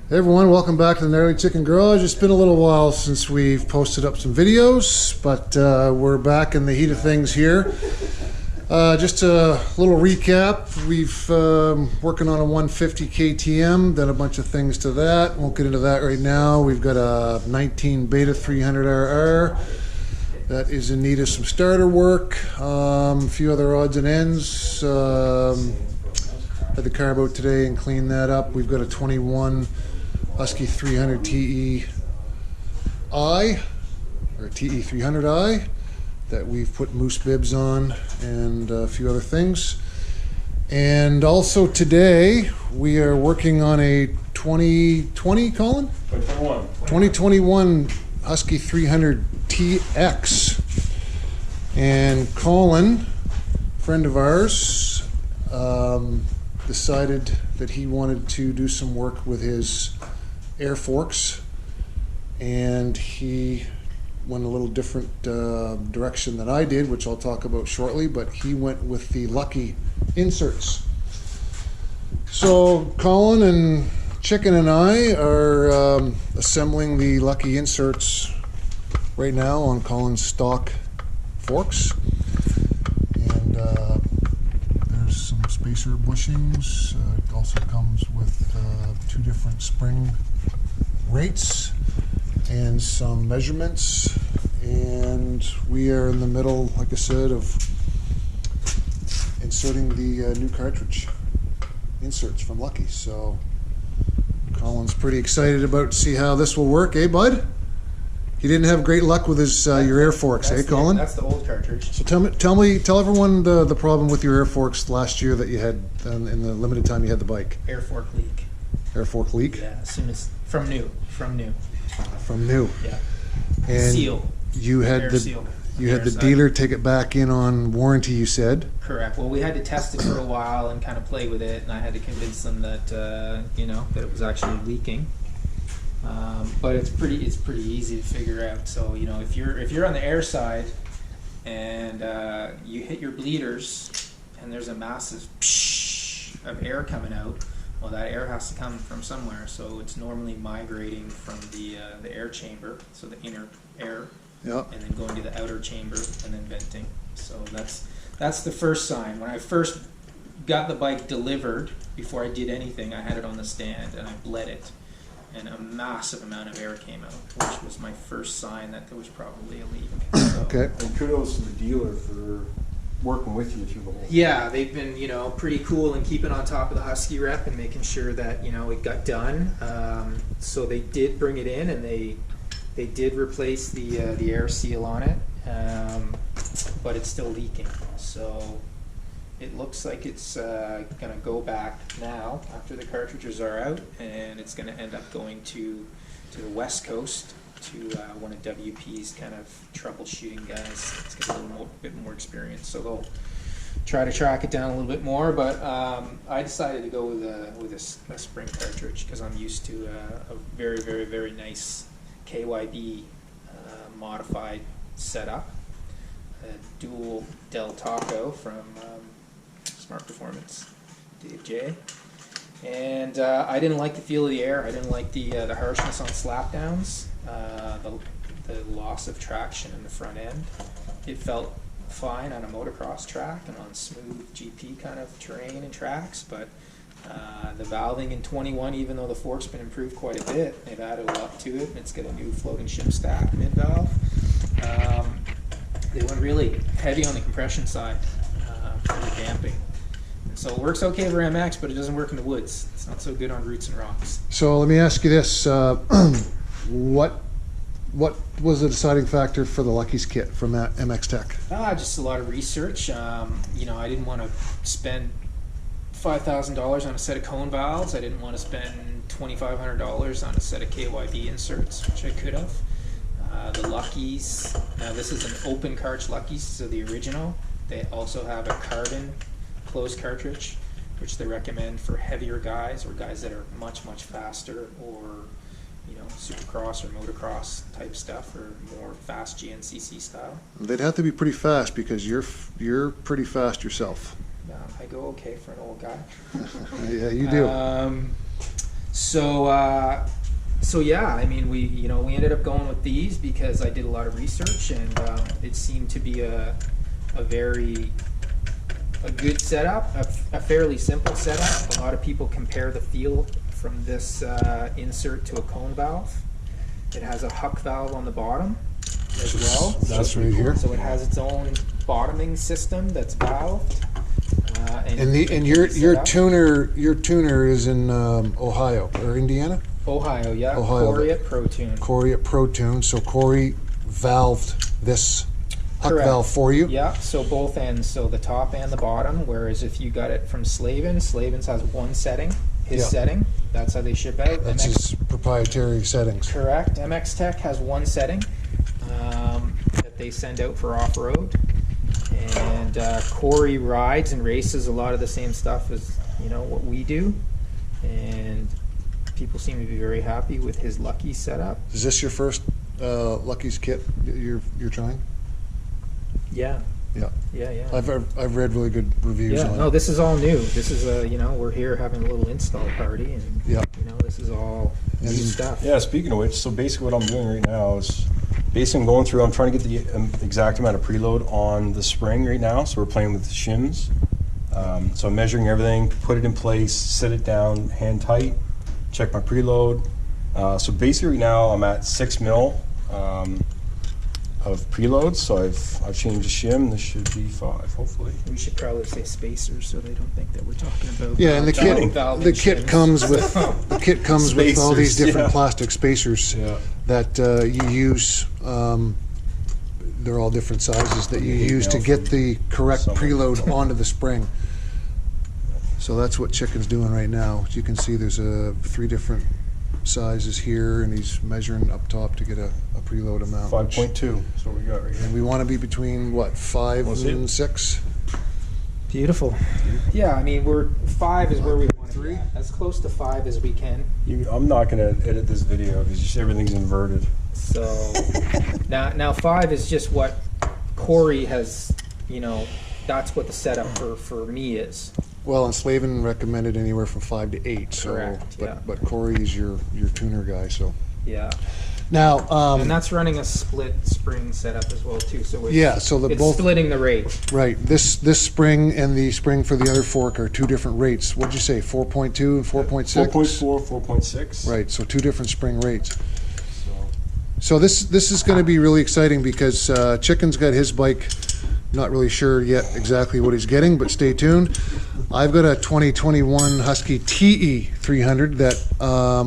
Hey everyone, welcome back to the GnarlyChicken Garage. It's been a little while since we've posted up some videos, but we're back in the heat of things here. Just a little recap. We've working on a 150 KTM, done a bunch of things to that. Won't get into that right now. We've got a 19 Beta 300RR that is in need of some starter work. A few other odds and ends. Had the car out today and cleaned that up. We've got a 21 Husky 300 TE I, or TE300i, that we've put moose bibs on and a few other things. And also today we are working on a 2020, Colin? 2021 Husky 300 TX. And Colin, friend of ours, decided that he wanted to do some work with his air forks, and he went a little different direction than I did, which I'll talk about shortly, but he went with the Lucky inserts. So Colin and Chicken and I are assembling the Lucky inserts right now on Colin's stock forks, and there's some spacer bushings. It also comes with two different spring rates and some measurements, and we are in the middle, like I said, of inserting the new cartridge inserts from Lucky. So Colin's pretty excited about to see how this will work, eh bud? He didn't have great luck with his your air forks, eh Colin? That's the old cartridge. So tell everyone the problem with your air forks last year that you had in the limited time you had the bike. Air fork leak. Air fork leak? Yeah, as soon as from new. Yeah. And seal. You had air the seal. You had the dealer take it back in on warranty, you said? Correct. Well, we had to test it for a while and kind of play with it, and I had to convince them that that it was actually leaking. But it's pretty easy to figure out. So if you're on the air side and you hit your bleeders and there's a massive psh of air coming out, well, that air has to come from somewhere. So it's normally migrating from the air chamber, so the inner air, Yep. and then going to the outer chamber and then venting. So that's the first sign. When I first got the bike delivered, before I did anything, I had it on the stand and I bled it, and a massive amount of air came out, which was my first sign that there was probably a leak. So, Okay. And kudos to the dealer for working with you through the whole thing. yeah, they've been pretty cool in keeping on top of the Husky rep and making sure that it got done. So they did bring it in, and they did replace the air seal on it, but it's still leaking. So it looks like it's going to go back now after the cartridges are out, and it's going to end up going to the West Coast to one of WP's kind of troubleshooting guys. It's got a bit more experience, so they'll try to track it down a little bit more. But I decided to go with a spring cartridge because I'm used to a very, very, very nice KYB modified setup, a dual Del Taco from Smart Performance, Dave J. And I didn't like the feel of the air. I didn't like the harshness on slapdowns, the loss of traction in the front end. It felt fine on a motocross track and on smooth GP kind of terrain and tracks, but the valving in 21, even though the fork's been improved quite a bit, they've added a lot to it. It's got a new floating ship stack mid-valve. They went really heavy on the compression side for the damping. And so it works okay for MX, but it doesn't work in the woods. It's not so good on roots and rocks. So let me ask you this. What was the deciding factor for the Lucky's kit from MXTech? Just a lot of research. I didn't want to spend $5,000 on a set of cone valves. I didn't want to spend $2,500 on a set of KYB inserts, which I could have. The Luckies, now this is an open cartridge Luckies, so the original. They also have a carbon closed cartridge, which they recommend for heavier guys or guys that are much, much faster, or supercross or motocross type stuff, or more fast GNCC style. They'd have to be pretty fast because you're pretty fast yourself. I go okay for an old guy. Yeah, you do. So yeah, I mean, we ended up going with these because I did a lot of research, and it seemed to be a good setup, a fairly simple setup. A lot of people compare the feel from this insert to a cone valve. It has a huck valve on the bottom as well. That's right here. So it has its own bottoming system that's valved. And your tuner is in Ohio or Indiana? Ohio, yeah. Ohio. Corey at ProTune. Corey at ProTune. So Corey valved this huck Correct. valve for you. Yeah, so both ends, so the top and the bottom, whereas if you got it from Slavens has one setting, his Yeah. setting, that's how they ship out. That's his proprietary settings. Correct. MXTech has one setting that they send out for off-road. And Corey rides and races a lot of the same stuff as, what we do. And people seem to be very happy with his Lucky setup. Is this your first Lucky's kit you're trying? Yeah. Yeah. Yeah. I've read really good reviews Yeah, on no, it. this is all new. This is we're here having a little install party, and Yeah. this is all new And- stuff. Yeah, speaking of which, so basically what I'm doing right now is basically I'm going through, I'm trying to get the exact amount of preload on the spring right now. So we're playing with the shims. So I'm measuring everything, put it in place, set it down, hand tight, check my preload. So basically right now I'm at 6 mil of preload. So I've changed the shim. This should be 5, hopefully. We should probably say spacers so they don't think that we're talking about. Yeah, and the kit shims. comes with all these Spacers, different yeah. plastic spacers Yeah. that you use. They're all different sizes that you Email use to get the correct someone. preload onto the spring. So that's what Chicken's doing right now. As you can see, there's 3 different sizes here, and he's measuring up top to get a preload amount. 5.2 is what we got right here. And we want to be between, what, 5 Let's see. and 6? Beautiful. Yeah, I mean, 5 is where we want to be 3? at. As close to 5 as we can. I'm not going to edit this video because just everything's inverted. So now 5 is just what Corey has, that's what the setup for me is. Well, and Slavin recommended anywhere from 5 to 8. So, Correct, yeah. but Corey's your tuner guy. So Yeah. now, And that's running a split spring setup as well too. So yeah. So the it's both splitting the rate. right. This spring and the spring for the other fork are 2 different rates. What'd you say? 4.2 and 4.6. 4.4, 4.6. Right. So 2 different spring rates. So So this is going to be really exciting because Chicken's got his bike. Not really sure yet exactly what he's getting, but stay tuned. I've got a 2021 Husky TX300 that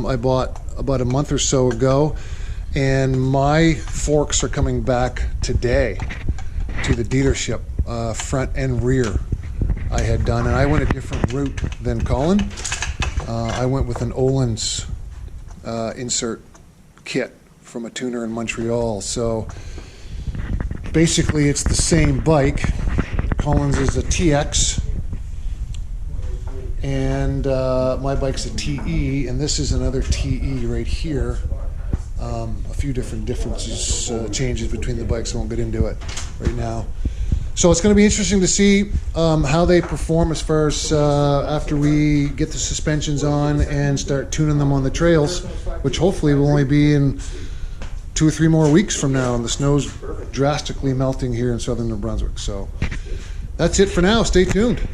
I bought about a month or so ago, and my forks are coming back today to the dealership, front and rear. I had done, and I went a different route than Colin. I went with an Olin's insert kit from a tuner in Montreal. So basically it's the same bike. Colin's is a TX, and my bike's a TE, and this is another TE right here. A few different differences, changes between the bikes. I won't get into it right now. So it's going to be interesting to see how they perform as far as after we get the suspensions on and start tuning them on the trails, which hopefully will only be in 2 or 3 more weeks from now, and the snow's drastically melting here in southern New Brunswick. So that's it for now. Stay tuned.